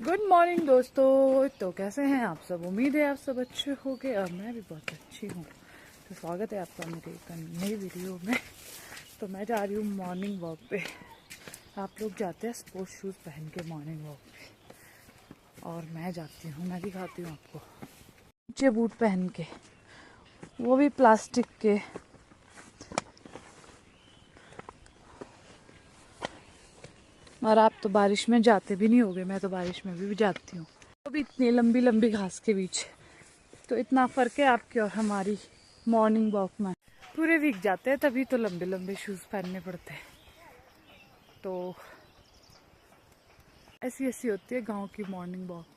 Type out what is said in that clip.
Good morning दोस्तों। तो कैसे हैं आप सब? उम्मीद है आप सब अच्छे होंगे और मैं भी बहुत अच्छी हूँ। तो स्वागत है आपका मेरे एक नई वीडियो में। तो मैं जा रही हूँ मॉर्निंग वॉक पे। आप लोग जाते हैं स्पोर्ट्स शूज़ पहन के मॉर्निंग वॉक पे, और मैं जाती हूँ, मैं दिखाती हूँ आपको, ऊंचे बूट पहन के, वो भी प्लास्टिक के। और आप तो बारिश में जाते भी नहीं होगे, मैं तो बारिश में भी जाती हूँ। वो भी इतनी लंबी लंबी घास के बीच। तो इतना फ़र्क है आपकी और हमारी मॉर्निंग वॉक में। पूरे वीक जाते हैं तभी तो लंबे लंबे शूज़ पहनने पड़ते हैं। तो ऐसी ऐसी होती है गांव की मॉर्निंग वॉक।